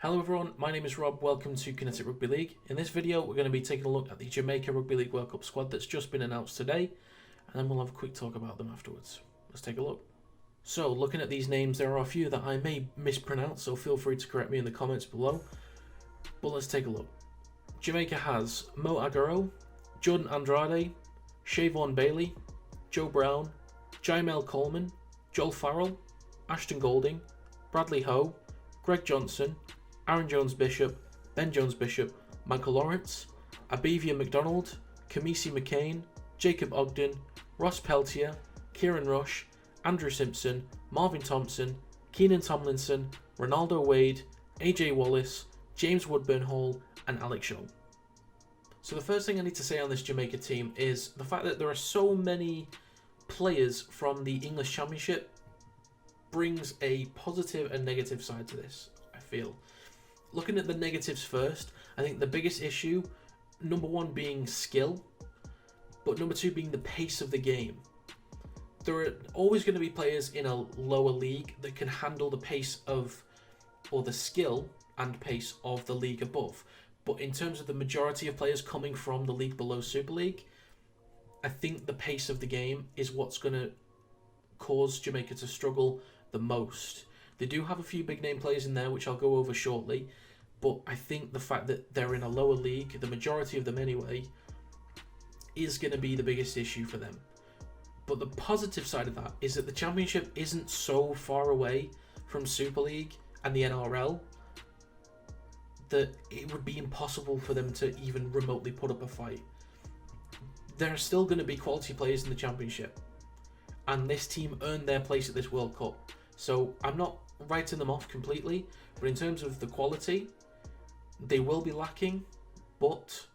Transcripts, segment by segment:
Hello everyone, my name is Rob, welcome to Kinetic Rugby League. In this video we're going to be taking a look at the Jamaica Rugby League World Cup squad that's just been announced today, and then we'll have a quick talk about them afterwards. Let's take a look. So, looking at these names, there are a few that I may mispronounce, so feel free to correct me in the comments below. But let's take a look. Jamaica has Mo Agaro, Jordan Andrade, Shavon Bailey, Joe Brown, Jaimel Coleman, Joel Farrell, Ashton Golding, Bradley Ho, Greg Johnson, Aaron Jones-Bishop, Ben Jones-Bishop, Michael Lawrence, Abivia McDonald, Kamisi McCain, Jacob Ogden, Ross Peltier, Kieran Rush, Andrew Simpson, Marvin Thompson, Keenan Tomlinson, Ronaldo Wade, AJ Wallace, James Woodburn Hall, and Alex Shaw. So the first thing I need to say on this Jamaica team is the fact that there are so many players from the English Championship brings a positive and negative side to this, I feel. Looking at the negatives first, I think the biggest issue, number one being skill, but number two being the pace of the game. There are always going to be players in a lower league that can handle the pace of, or the skill and pace of the league above. But in terms of the majority of players coming from the league below Super League, I think the pace of the game is what's going to cause Jamaica to struggle the most. They do have a few big name players in there, which I'll go over shortly, but I think the fact that they're in a lower league, the majority of them anyway, is going to be the biggest issue for them. But the positive side of that is that the Championship isn't so far away from Super League and the NRL that it would be impossible for them to even remotely put up a fight. There are still going to be quality players in the Championship, and this team earned their place at this World Cup. So I'm not writing them off completely, but in terms of the quality, they will be lacking, but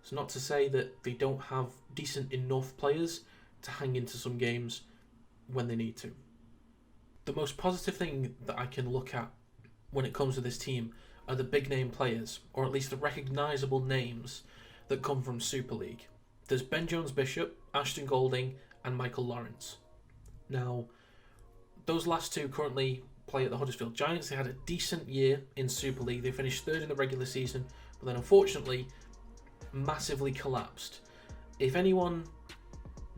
it's not to say that they don't have decent enough players to hang into some games when they need to. The most positive thing that I can look at when it comes to this team are the big name players, or at least the recognisable names that come from Super League. There's Ben Jones-Bishop, Ashton Golding, and Michael Lawrence. Now, those last two currently play at the Huddersfield Giants. They had a decent year in Super League. They finished third in the regular season, but then unfortunately massively collapsed. If anyone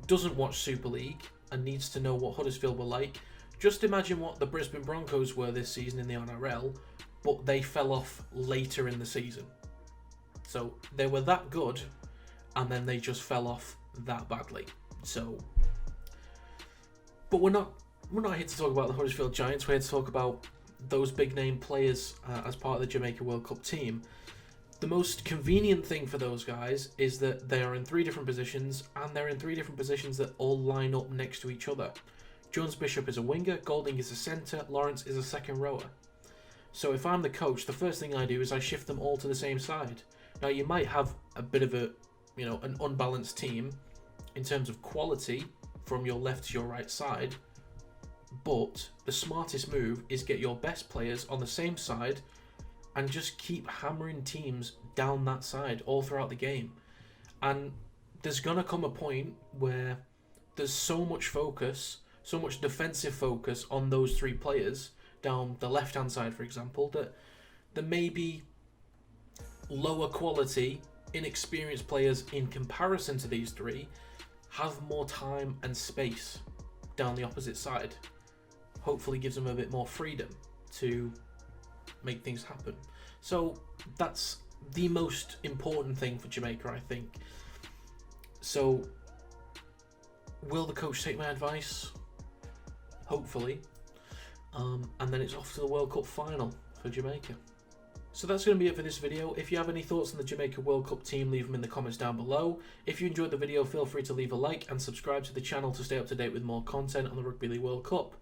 doesn't watch Super League and needs to know what Huddersfield were like, just imagine what the Brisbane Broncos were this season in the NRL, but they fell off later in the season. So they were that good, and then they just fell off that badly. So, but we're not here to talk about the Huddersfield Giants. We're here to talk about those big name players as part of the Jamaica World Cup team. The most convenient thing for those guys is that they are in three different positions, and they're in three different positions that all line up next to each other. Jones-Bishop is a winger, Golding is a centre, Lawrence is a second rower. So if I'm the coach, the first thing I do is I shift them all to the same side. Now you might have a bit of a, an unbalanced team in terms of quality from your left to your right side, but the smartest move is get your best players on the same side and just keep hammering teams down that side all throughout the game. And there's going to come a point where there's so much focus, so much defensive focus on those three players down the left-hand side, for example, that there may be lower quality, inexperienced players in comparison to these three have more time and space down the opposite side. Hopefully gives them a bit more freedom to make things happen. So that's the most important thing for Jamaica, I think. So will the coach take my advice? Hopefully. And then it's off to the World Cup final for Jamaica. So that's going to be it for this video. If you have any thoughts on the Jamaica World Cup team, leave them in the comments down below. If you enjoyed the video, feel free to leave a like and subscribe to the channel to stay up to date with more content on the Rugby League World Cup.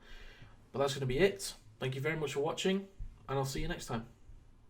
But that's going to be it. Thank you very much for watching, and I'll see you next time.